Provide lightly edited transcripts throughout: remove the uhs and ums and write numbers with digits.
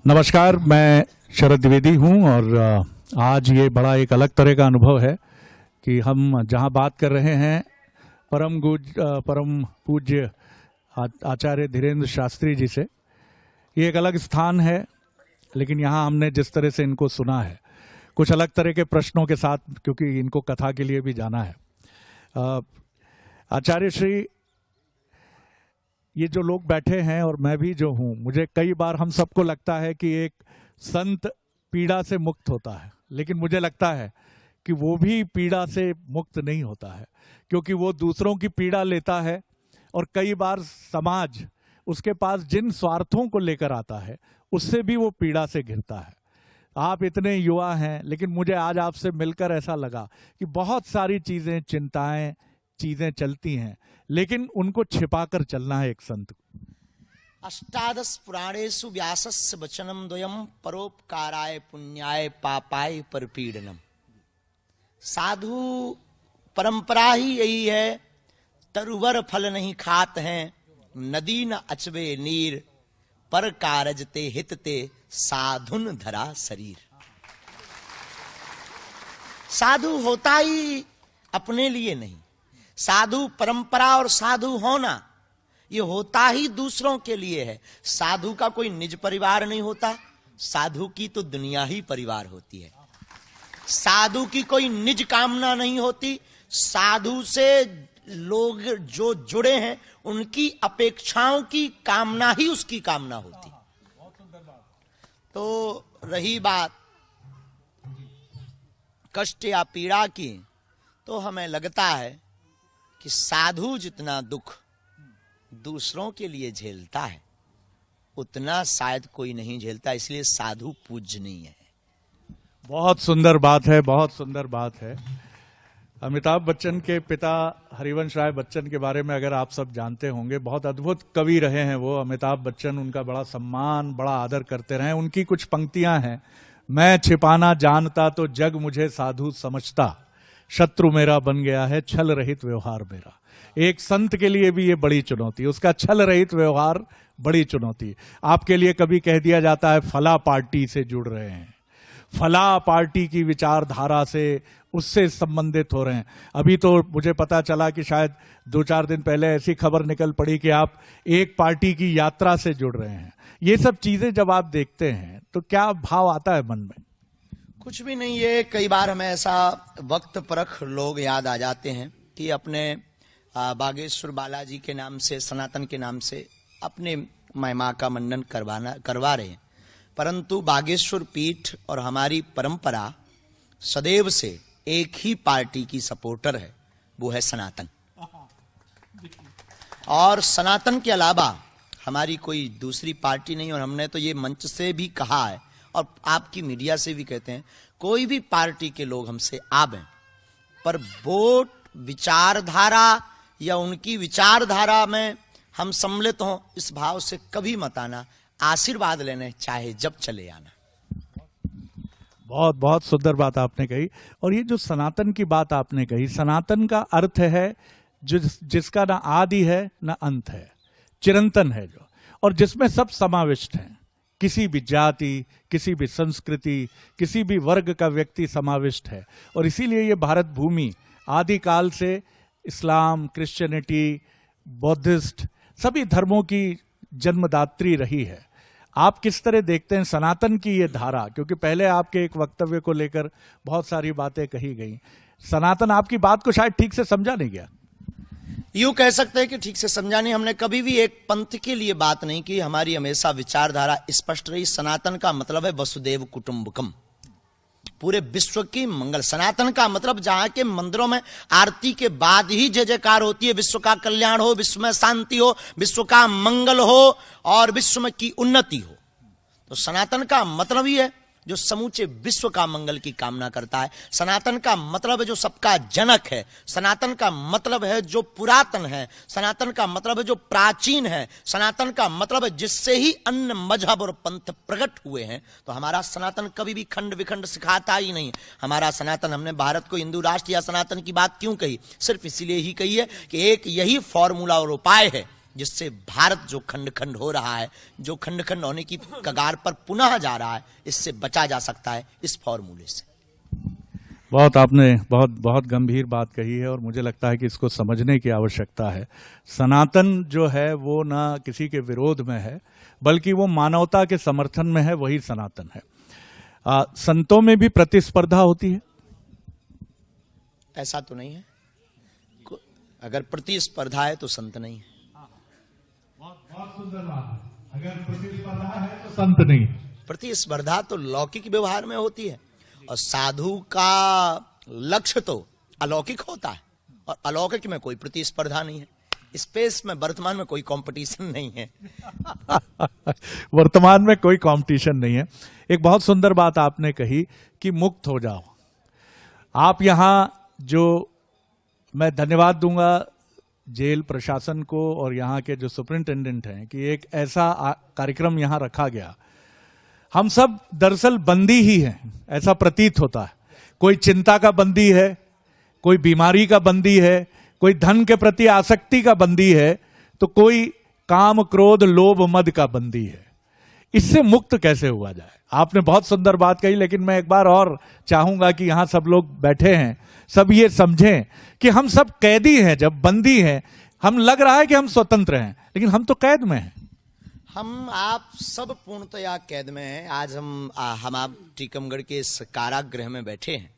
नमस्कार, मैं शरद द्विवेदी हूं और आज ये बड़ा एक अलग तरह का अनुभव है कि हम जहां बात कर रहे हैं परम पूज्य आचार्य धीरेन्द्र शास्त्री जी से। ये एक अलग स्थान है, लेकिन यहाँ हमने जिस तरह से इनको सुना है कुछ अलग तरह के प्रश्नों के साथ, क्योंकि इनको कथा के लिए भी जाना है। आचार्य श्री, ये जो लोग बैठे हैं और मैं भी जो हूँ, मुझे कई बार हम सबको लगता है कि एक संत पीड़ा से मुक्त होता है, लेकिन मुझे लगता है कि वो भी पीड़ा से मुक्त नहीं होता है, क्योंकि वो दूसरों की पीड़ा लेता है और कई बार समाज उसके पास जिन स्वार्थों को लेकर आता है उससे भी वो पीड़ा से घिरता है। आप इतने युवा हैं, लेकिन मुझे आज आपसे मिलकर ऐसा लगा कि बहुत सारी चीजें, चिंताएं, चीजें चलती हैं, लेकिन उनको छिपाकर चलना है एक संत को। अष्टादश पुराणेषु व्यासस्य वचनम द्वयम परोपकाराय पुण्याय पापाय परपीडनम। साधु परंपरा ही यही है, तरुवर फल नहीं खात हैं, नदी न अचवे नीर, पर कारजते हितते साधुन धरा शरीर। साधु होता ही अपने लिए नहीं, साधु परंपरा और साधु होना ये होता ही दूसरों के लिए है। साधु का कोई निज परिवार नहीं होता, साधु की तो दुनिया ही परिवार होती है। साधु की कोई निज कामना नहीं होती, साधु से लोग जो जुड़े हैं उनकी अपेक्षाओं की कामना ही उसकी कामना होती। तो रही बात कष्ट या पीड़ा की, तो हमें लगता है कि साधु जितना दुख दूसरों के लिए झेलता है उतना शायद कोई नहीं झेलता, इसलिए साधु पूजनीय है। बहुत सुंदर बात है, बहुत सुंदर बात है। अमिताभ बच्चन के पिता हरिवंश राय बच्चन के बारे में अगर आप सब जानते होंगे, बहुत अद्भुत कवि रहे हैं वो। अमिताभ बच्चन, उनका बड़ा सम्मान, बड़ा आदर करते रहे। उनकी कुछ पंक्तियां हैं, मैं छिपाना जानता तो जग मुझे साधु समझता, शत्रु मेरा बन गया है छल रहित व्यवहार मेरा। एक संत के लिए भी ये बड़ी चुनौती, उसका छल रहित व्यवहार बड़ी चुनौती। आपके लिए कभी कह दिया जाता है फला पार्टी से जुड़ रहे हैं, फला पार्टी की विचारधारा से, उससे संबंधित हो रहे हैं। अभी तो मुझे पता चला कि शायद 2-4 दिन पहले ऐसी खबर निकल पड़ी कि आप एक पार्टी की यात्रा से जुड़ रहे हैं। ये सब चीजें जब आप देखते हैं तो क्या भाव आता है मन में? कुछ भी नहीं, ये कई बार हमें ऐसा वक्त परख लोग याद आ जाते हैं कि अपने बागेश्वर बालाजी के नाम से, सनातन के नाम से अपने महिमा का मंडन करवा रहे हैं, परंतु बागेश्वर पीठ और हमारी परंपरा सदैव से एक ही पार्टी की सपोर्टर है, वो है सनातन। और सनातन के अलावा हमारी कोई दूसरी पार्टी नहीं। और हमने तो ये मंच से भी कहा है और आपकी मीडिया से भी कहते हैं, कोई भी पार्टी के लोग हमसे आवें, पर वोट विचारधारा या उनकी विचारधारा में हम सम्मिलित हों, इस भाव से कभी मत आना। आशीर्वाद लेने चाहे जब चले आना। बहुत बहुत सुंदर बात आपने कही। और ये जो सनातन की बात आपने कही, सनातन का अर्थ है जिसका ना आदि है ना अंत है, चिरंतन है जो, और जिसमें सब समाविष्ट हैं। किसी भी जाति, किसी भी संस्कृति, किसी भी वर्ग का व्यक्ति समाविष्ट है। और इसीलिए ये भारत भूमि आदिकाल से इस्लाम, क्रिश्चियनिटी, बौद्धिस्ट सभी धर्मों की जन्मदात्री रही है। आप किस तरह देखते हैं सनातन की ये धारा? क्योंकि पहले आपके एक वक्तव्य को लेकर बहुत सारी बातें कही गई। सनातन आपकी बात को शायद ठीक से समझा नहीं गया। यूं कह सकते हैं कि ठीक से समझा नहीं। हमने कभी भी एक पंथ के लिए बात नहीं की, हमारी हमेशा विचारधारा स्पष्ट रही। सनातन का मतलब है वसुदेव कुटुंबकम, पूरे विश्व की मंगल। सनातन का मतलब जहां के मंदिरों में आरती के बाद ही जय जयकार होती है, विश्व का कल्याण हो, विश्व में शांति हो, विश्व का मंगल हो और विश्व में की उन्नति हो। तो सनातन का मतलब ही है जो समूचे विश्व का मंगल की कामना करता है। सनातन का मतलब है जो सबका जनक है। सनातन का मतलब है जो पुरातन है। सनातन का मतलब है जो प्राचीन है। सनातन का मतलब है जिससे ही अन्य मजहब और पंथ प्रकट हुए हैं। तो हमारा सनातन कभी भी खंड विखंड सिखाता ही नहीं। हमारा सनातन, हमने भारत को हिंदू राष्ट्र या सनातन की बात क्यों कही? सिर्फ इसीलिए ही कही है कि एक यही फॉर्मूला और उपाय है जिससे भारत जो खंड खंड हो रहा है, जो खंड खंड होने की कगार पर पुनः जा रहा है, इससे बचा जा सकता है इस फॉर्मूले से। बहुत आपने बहुत गंभीर बात कही है और मुझे लगता है कि इसको समझने की आवश्यकता है। सनातन जो है वो ना किसी के विरोध में है, बल्कि वो मानवता के समर्थन में है, वही सनातन है। संतों में भी प्रतिस्पर्धा होती है? ऐसा तो नहीं है। अगर प्रतिस्पर्धा है तो संत नहीं है। बहुत सुंदर बात है। अगर प्रतिस्पर्धा है तो संत नहीं। प्रतिस्पर्धा तो लौकिक व्यवहार में होती है, और साधु का लक्ष्य तो अलौकिक होता है, और अलौकिक में कोई प्रतिस्पर्धा नहीं है। स्पेस में वर्तमान में कोई कंपटीशन नहीं है। वर्तमान में कोई कंपटीशन नहीं है। एक बहुत सुंदर बात आपने कही कि मुक्त हो जाओ। आप यहां जो, मैं धन्यवाद दूंगा जेल प्रशासन को और यहाँ के जो सुपरिंटेंडेंट हैं कि एक ऐसा कार्यक्रम यहाँ रखा गया। हम सब दरअसल बंदी ही हैं, ऐसा प्रतीत होता है। कोई चिंता का बंदी है, कोई बीमारी का बंदी है, कोई धन के प्रति आसक्ति का बंदी है, तो कोई काम क्रोध लोभ मद का बंदी है। इससे मुक्त कैसे हुआ जाए? आपने बहुत सुंदर बात कही, लेकिन मैं एक बार और चाहूंगा कि यहां सब लोग बैठे हैं, सब ये समझें कि हम सब कैदी हैं। जब बंदी हैं, हम लग रहा है कि हम स्वतंत्र हैं, लेकिन हम तो कैद में हैं। हम आप सब पूर्णतया कैद में हैं। आज हम आप टीकमगढ़ के इस कारागृह में बैठे हैं,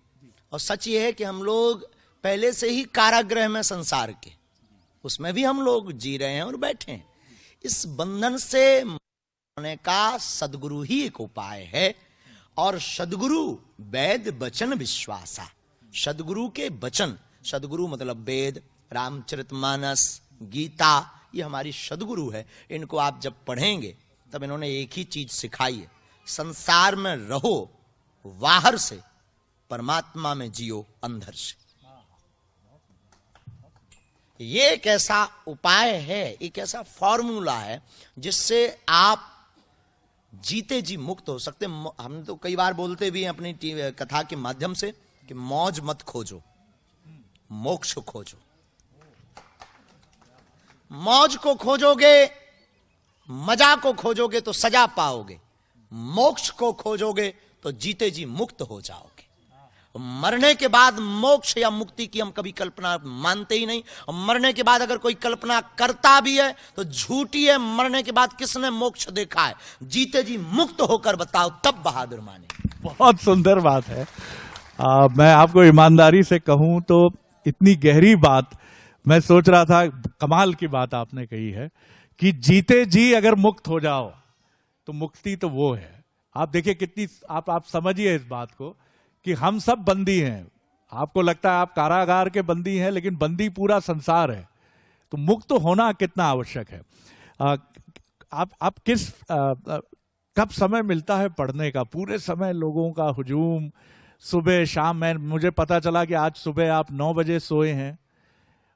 और सच ये है कि हम लोग पहले से ही कारागृह में संसार के, उसमें भी हम लोग जी रहे हैं और बैठे हैं। इस बंधन से होने का सदगुरु ही एक उपाय है, और सदगुरु वेद वचन विश्वासा। सदगुरु के वचन, सदगुरु मतलब वेद, रामचरितमानस, गीता, ये हमारी सदगुरु है। इनको आप जब पढ़ेंगे तब इन्होंने एक ही चीज सिखाई है, संसार में रहो बाहर से, परमात्मा में जियो अंदर से। ये एक ऐसा उपाय है, एक ऐसा फॉर्मूला है जिससे आप जीते जी मुक्त हो सकते। हम तो कई बार बोलते भी हैं अपनी कथा के माध्यम से कि मौज मत खोजो, मोक्ष खोजो। मौज को खोजोगे, मजा को खोजोगे तो सजा पाओगे, मोक्ष को खोजोगे तो जीते जी मुक्त हो जाओगे। मरने के बाद मोक्ष या मुक्ति की हम कभी कल्पना मानते ही नहीं, और मरने के बाद अगर कोई कल्पना करता भी है तो झूठी है। मरने के बाद किसने मोक्ष देखा है? जीते जी मुक्त होकर बताओ, तब बहादुर माने। बहुत सुंदर बात है। मैं आपको ईमानदारी से कहूं तो इतनी गहरी बात, मैं सोच रहा था, कमाल की बात आपने कही है कि जीते जी अगर मुक्त हो जाओ तो मुक्ति तो वो है। आप देखिए कितनी, आप समझिए इस बात को कि हम सब बंदी हैं। आपको लगता है आप कारागार के बंदी हैं, लेकिन बंदी पूरा संसार है। तो मुक्त होना कितना आवश्यक है। आप किस कब समय मिलता है पढ़ने का? पूरे समय लोगों का हुजूम, सुबह शाम। मुझे पता चला कि आज सुबह आप 9 बजे सोए हैं,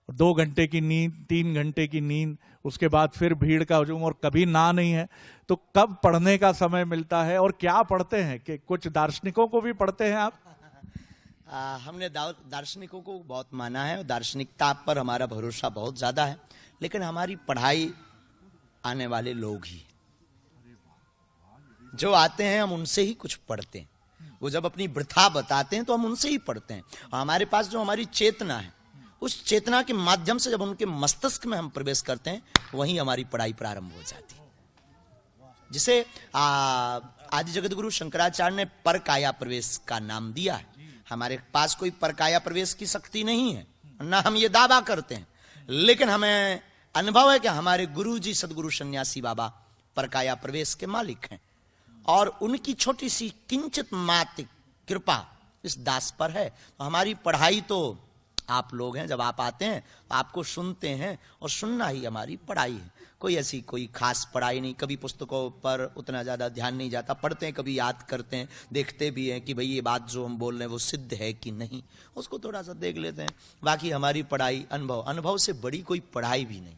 2 घंटे की नींद, 3 घंटे की नींद, उसके बाद फिर भीड़ का हुजूम, और कभी ना नहीं है। तो कब पढ़ने का समय मिलता है और क्या पढ़ते हैं? कि कुछ दार्शनिकों को भी पढ़ते हैं आप? हमने दार्शनिकों को बहुत माना है, और दार्शनिकता पर हमारा भरोसा बहुत ज्यादा है, लेकिन हमारी पढ़ाई आने वाले लोग ही जो आते हैं, हम उनसे ही कुछ पढ़ते हैं। वो जब अपनी वृथा बताते हैं तो हम उनसे ही पढ़ते हैं। और हमारे पास जो हमारी चेतना है, उस चेतना के माध्यम से जब उनके मस्तिष्क में हम प्रवेश करते हैं, वहीं हमारी पढ़ाई प्रारंभ हो जाती है। जिसे आदि जगतगुरु शंकराचार्य ने परकाया प्रवेश का नाम दिया है। हमारे पास कोई परकाया प्रवेश की शक्ति नहीं है, ना हम ये दावा करते हैं, लेकिन हमें अनुभव है कि हमारे गुरु जी सदगुरु सन्यासी बाबा परकाया प्रवेश के मालिक हैं, और उनकी छोटी सी किंचित मात्र कृपा इस दास पर है। तो हमारी पढ़ाई तो आप लोग हैं, जब आप आते हैं तो आपको सुनते हैं, और सुनना ही हमारी पढ़ाई है। कोई ऐसी कोई खास पढ़ाई नहीं, कभी पुस्तकों पर उतना ज्यादा ध्यान नहीं जाता। पढ़ते हैं, कभी याद करते हैं, देखते भी हैं कि भाई ये बात जो हम बोल रहे हैं वो सिद्ध है कि नहीं, उसको थोड़ा सा देख लेते हैं। बाकी हमारी पढ़ाई अनुभव से बड़ी कोई पढ़ाई भी नहीं।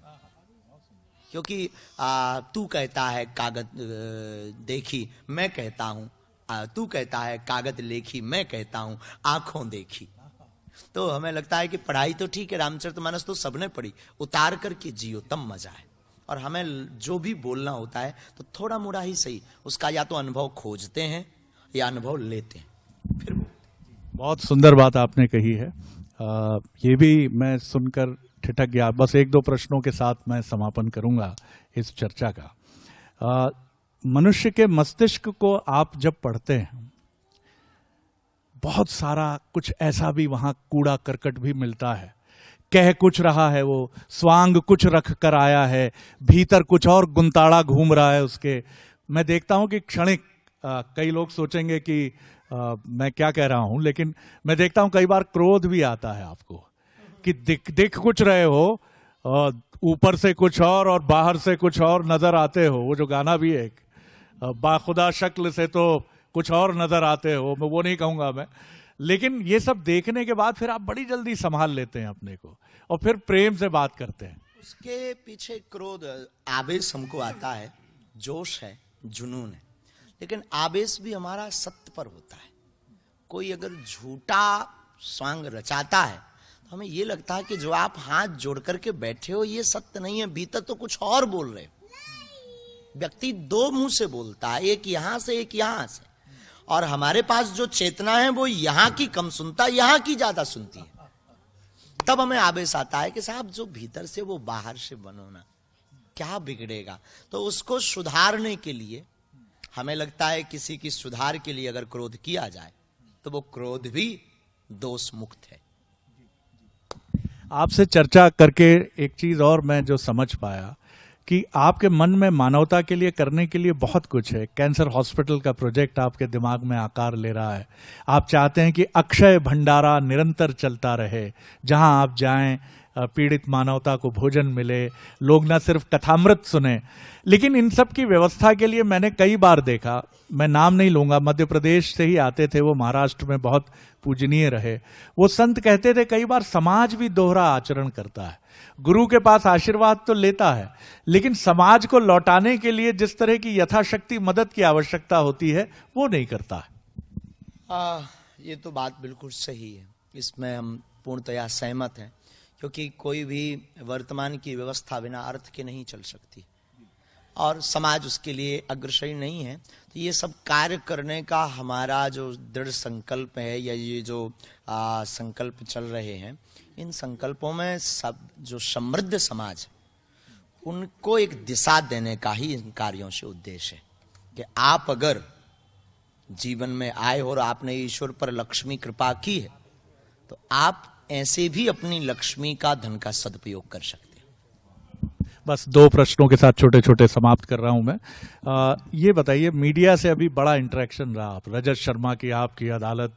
क्योंकि तू कहता है कागज देखी, मैं कहता हूं तू कहता है कागज लेखी, मैं कहता हूं आंखों देखी। तो हमें लगता है कि पढ़ाई तो ठीक है, रामचरितमानस तो सबने पढ़ी, उतार करके जियो तब मजा है। और हमें जो भी बोलना होता है तो थोड़ा मोड़ा ही सही उसका या तो अनुभव खोजते हैं या अनुभव लेते हैं, फिर बहुत सुंदर बात आपने कही है। ये भी मैं सुनकर ठिठक गया। बस एक दो प्रश्नों के साथ मैं समापन करूंगा इस चर्चा का। मनुष्य के मस्तिष्क को आप जब पढ़ते हैं, बहुत सारा कुछ ऐसा भी वहां कूड़ा करकट भी मिलता है। कह कुछ रहा है वो, स्वांग कुछ रख कर आया है, भीतर कुछ और गुंताड़ा घूम रहा है उसके। मैं देखता हूं कि क्षणिक कई लोग सोचेंगे कि मैं क्या कह रहा हूं, लेकिन मैं देखता हूं कई बार क्रोध भी आता है आपको कि दिख कुछ रहे हो, ऊपर से कुछ और बाहर से कुछ और नजर आते हो। वो जो गाना भी है एक, बाखुदा शक्ल से तो कुछ और नजर आते हो, मैं वो नहीं कहूंगा मैं। लेकिन ये सब देखने के बाद फिर आप बड़ी जल्दी संभाल लेते हैं अपने को और फिर प्रेम से बात करते हैं। उसके पीछे क्रोध, आवेश हमको आता है, जोश है, जुनून है, लेकिन आवेश भी हमारा सत्य पर होता है। कोई अगर झूठा स्वांग रचाता है तो हमें ये लगता है कि जो आप हाथ जोड़ करके बैठे हो ये सत्य नहीं है, भीतर तो कुछ और बोल रहे हो। व्यक्ति दो मुंह से बोलता है, एक यहां से एक यहां से, और हमारे पास जो चेतना है वो यहां की कम सुनता है, यहां की ज्यादा सुनती है। तब हमें आवेश आता है कि साहब जो भीतर से वो बाहर से बनो ना, क्या बिगड़ेगा। तो उसको सुधारने के लिए हमें लगता है किसी की सुधार के लिए अगर क्रोध किया जाए तो वो क्रोध भी दोष मुक्त है। आपसे चर्चा करके एक चीज और मैं जो समझ पाया कि आपके मन में मानवता के लिए करने के लिए बहुत कुछ है। कैंसर हॉस्पिटल का प्रोजेक्ट आपके दिमाग में आकार ले रहा है। आप चाहते हैं कि अक्षय भंडारा निरंतर चलता रहे, जहां आप जाएं पीड़ित मानवता को भोजन मिले, लोग न सिर्फ कथामृत सुने। लेकिन इन सब की व्यवस्था के लिए मैंने कई बार देखा, मैं नाम नहीं लूंगा, मध्य प्रदेश से ही आते थे वो, महाराष्ट्र में बहुत पूजनीय रहे। वो संत कहते थे कई बार समाज भी दोहरा आचरण करता है। गुरु के पास आशीर्वाद तो लेता है, लेकिन समाज को लौटाने के लिए जिस तरह की यथाशक्ति मदद की आवश्यकता होती है वो नहीं करता है। ये तो बात बिल्कुल सही है, इसमें हम पूर्णतया सहमत हैं, क्योंकि कोई भी वर्तमान की व्यवस्था बिना अर्थ के नहीं चल सकती और समाज उसके लिए अग्रसर नहीं है। तो ये सब कार्य करने का हमारा जो दृढ़ संकल्प है या ये जो संकल्प चल रहे हैं, इन संकल्पों में सब जो समृद्ध समाज उनको एक दिशा देने का ही इन कार्यों से उद्देश्य है कि आप अगर जीवन में आए हो और आपने ईश्वर पर लक्ष्मी कृपा की है तो आप ऐसे भी अपनी लक्ष्मी का धन का सदुपयोग कर सकते हैं। बस दो प्रश्नों के साथ छोटे छोटे समाप्त कर रहा हूं मैं। ये बताइए, मीडिया से अभी बड़ा इंटरेक्शन रहा, आप रजत शर्मा की आपकी अदालत,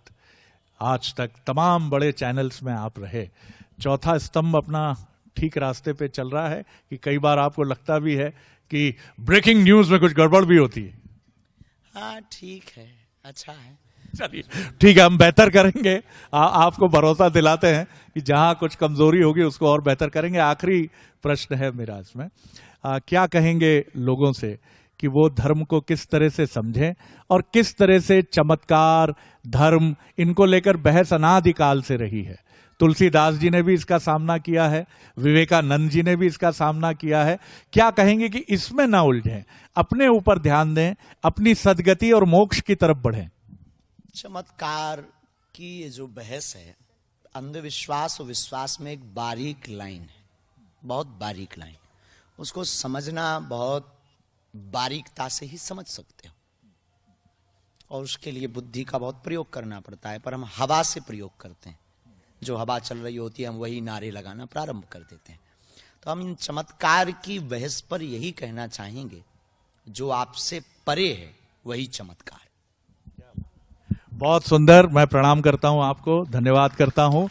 आज तक तमाम बड़े चैनल्स में आप रहे, चौथा स्तंभ अपना ठीक रास्ते पे चल रहा है कि कई बार आपको लगता भी है कि ब्रेकिंग न्यूज में कुछ गड़बड़ भी होती है? हाँ ठीक है, अच्छा है, चलिए ठीक है, हम बेहतर करेंगे। आपको भरोसा दिलाते हैं कि जहां कुछ कमजोरी होगी उसको और बेहतर करेंगे। आखिरी प्रश्न है मेरा इसमें, क्या कहेंगे लोगों से कि वो धर्म को किस तरह से समझें और किस तरह से चमत्कार, धर्म, इनको लेकर बहस अनादिकाल से रही है। तुलसीदास जी ने भी इसका सामना किया है, विवेकानंद जी ने भी इसका सामना किया है। क्या कहेंगे कि इसमें ना उलझें, अपने ऊपर ध्यान दें, अपनी सदगति और मोक्ष की तरफ बढ़ें? चमत्कार की ये जो बहस है, अंधविश्वास और विश्वास में एक बारीक लाइन है, बहुत बारीक लाइन, उसको समझना बहुत बारीकता से ही समझ सकते हो और उसके लिए बुद्धि का बहुत प्रयोग करना पड़ता है। पर हम हवा से प्रयोग करते हैं, जो हवा चल रही होती है हम वही नारे लगाना प्रारंभ कर देते हैं। तो हम इन चमत्कार की बहस पर यही कहना चाहेंगे, जो आपसे परे है वही चमत्कार। बहुत सुंदर, मैं प्रणाम करता हूं आपको, धन्यवाद करता हूं।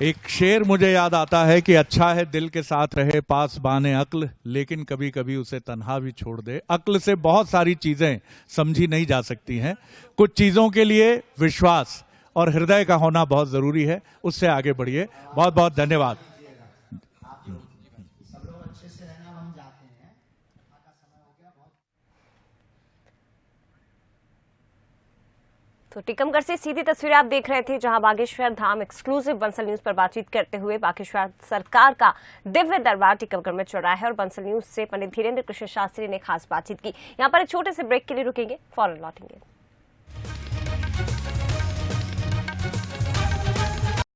एक शेर मुझे याद आता है कि अच्छा है दिल के साथ रहे पास बाने अक्ल, लेकिन कभी कभी उसे तन्हा भी छोड़ दे। अक्ल से बहुत सारी चीजें समझी नहीं जा सकती हैं, कुछ चीजों के लिए विश्वास और हृदय का होना बहुत जरूरी है, उससे आगे बढ़िए। बहुत बहुत धन्यवाद। तो टीकमगढ़ से सीधी तस्वीरें आप देख रहे थे, जहां बागेश्वर धाम एक्सक्लूसिव बंसल न्यूज पर बातचीत करते हुए बागेश्वर सरकार का दिव्य दरबार टीकमगढ़ में चल रहा है और बंसल न्यूज से पंडित धीरेन्द्र कृष्ण शास्त्री ने खास बातचीत की। यहां पर एक छोटे से ब्रेक के लिए रुकेंगे, फौरन लौटेंगे।